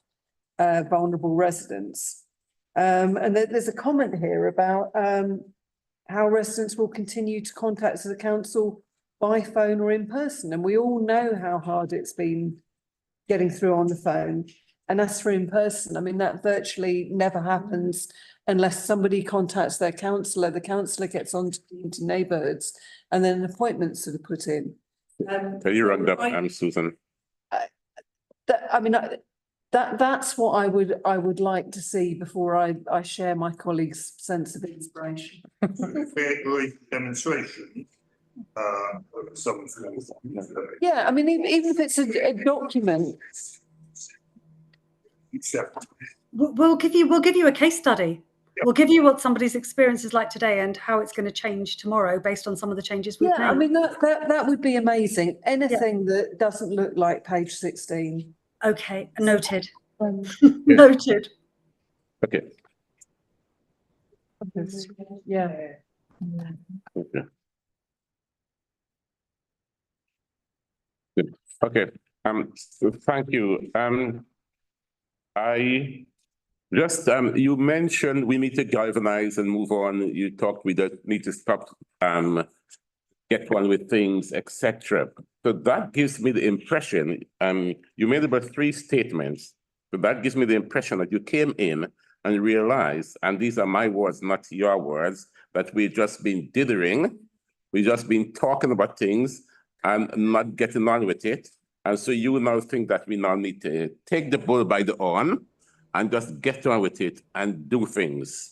vulnerable residents. And there's a comment here about how residents will continue to contact the council by phone or in person. And we all know how hard it's been getting through on the phone. And as for in person, I mean, that virtually never happens unless somebody contacts their counsellor, the counsellor gets on to neighbourhoods, and then an appointment's sort of put in. Can you run that, Susan? That's what I would like to see before I share my colleagues' sense of inspiration. Demonstration. Of some form. Yeah, I mean, even if it's a document. We'll give you a case study. We'll give you what somebody's experience is like today and how it's going to change tomorrow based on some of the changes we've made. I mean, that would be amazing. Anything that doesn't look like page 16. Okay, noted. Noted. Okay. Yeah. Okay. Good. Okay. Thank you. I just you mentioned we need to galvanize and move on. You talked we don't need to stop get on with things, etc. So that gives me the impression, you made about 3 statements. So that gives me the impression that you came in and realized, and these are my words, not your words, that we've just been dithering, we've just been talking about things and not getting on with it. And so you now think that we now need to take the bull by the horn and just get on with it and do things.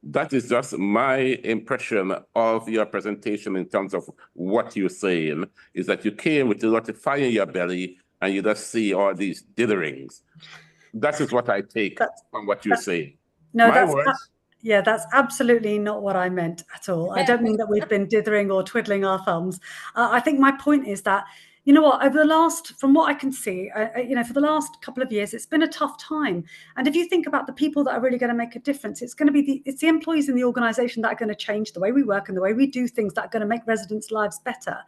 That is just my impression of your presentation in terms of what you're saying, is that you came with a lot of fire in your belly and you just see all these ditherings. That is what I take from what you're saying. No, that's absolutely not what I meant at all. I don't mean that we've been dithering or twiddling our thumbs. I think my point is that, you know what, over the last, from what I can see, you know, for the last couple of years, it's been a tough time. And if you think about the people that are really going to make a difference, it's going to be the employees in the organisation that are going to change the way we work and the way we do things that are going to make residents' lives better.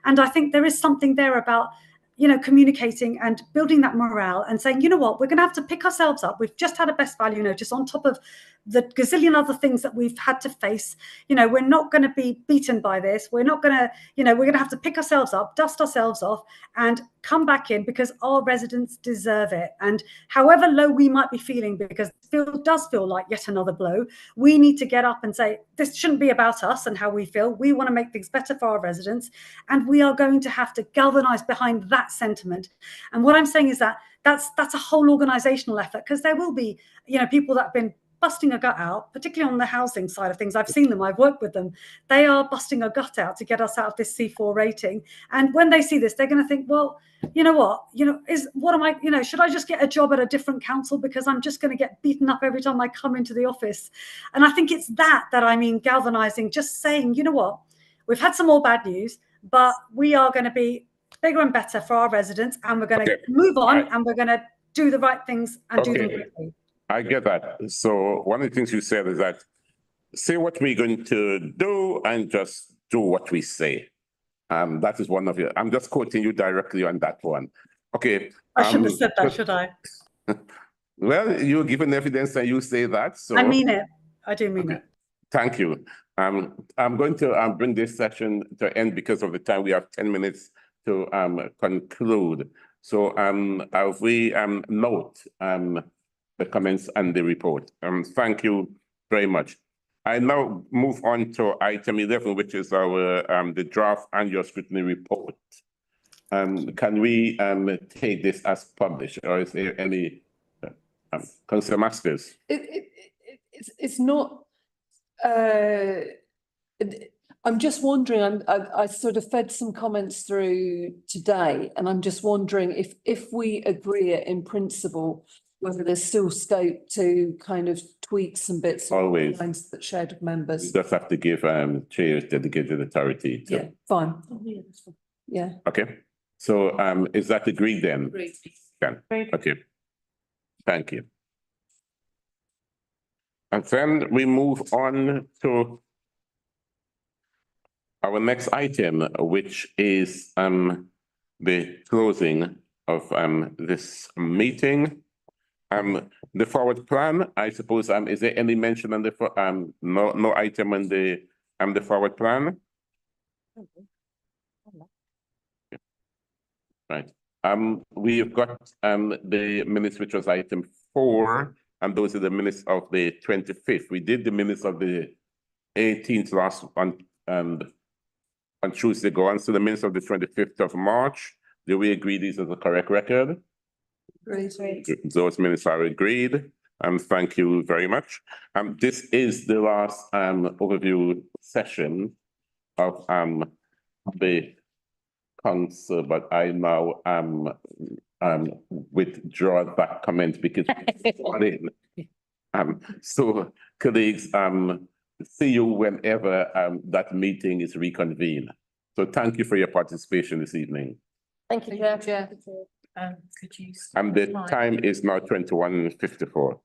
And I think there is something there about, you know, communicating and building that morale and saying, you know what, we're going to have to pick ourselves up. We've just had a best value notice on top of the gazillion other things that we've had to face. You know, we're not going to be beaten by this. We're not going to, you know, we're going to have to pick ourselves up, dust ourselves off and come back in because our residents deserve it. And however low we might be feeling, because it does feel like yet another blow, we need to get up and say, this shouldn't be about us and how we feel. We want to make things better for our residents. And we are going to have to galvanize behind that sentiment. And what I'm saying is that that's a whole organizational effort, because there will be, you know, people that have been busting a gut out, particularly on the housing side of things. I've seen them, I've worked with them. They are busting a gut out to get us out of this C4 rating. And when they see this, they're going to think, well, you know what, should I just get a job at a different council because I'm just going to get beaten up every time I come into the office? And I think it's that I mean, galvanizing, just saying, you know what, we've had some more bad news, but we are going to be bigger and better for our residents, and we're going to move on and we're going to do the right things and do them quickly. I get that. So one of the things you said is that say what we're going to do and just do what we say. That is one of your, I'm just quoting you directly on that one. Okay. I shouldn't have said that, should I? Well, you're given evidence and you say that. So I mean it. I do mean it. Thank you. I'm going to bring this session to end because of the time. We have 10 minutes to conclude. So we note the comments and the report. Thank you very much. I now move on to item 11, which is our the draft annual scrutiny report. can we take this as published, or is there any Councillor Masters? It's not, I'm just wondering, I sort of fed some comments through today, and I'm just wondering if we agree it in principle, whether there's still scope to kind of tweak some bits. Always. Lines that shared with We members. just have to give chairs dedicated authority to. Yeah, fine. Yeah. Okay, so is that agreed then? Agreed. Okay. Thank you. And then we move on to our next item, which is the closing of this meeting. The forward plan, I suppose, is there any mention on the no item on the forward plan? Right. We have got the minutes, which was item 4, and those are the minutes of the 25th. We did the minutes of the 18th last on Tuesday ago, and so the minutes of the 25th of March. Do we agree these are the correct record? Great. Those minutes are agreed. Thank you very much. This is the last overview session of the council, but I now withdraw that comment because so colleagues, see you whenever that meeting is reconvened. So thank you for your participation this evening. Thank you, Chair. Could you? And the time is now 21:54.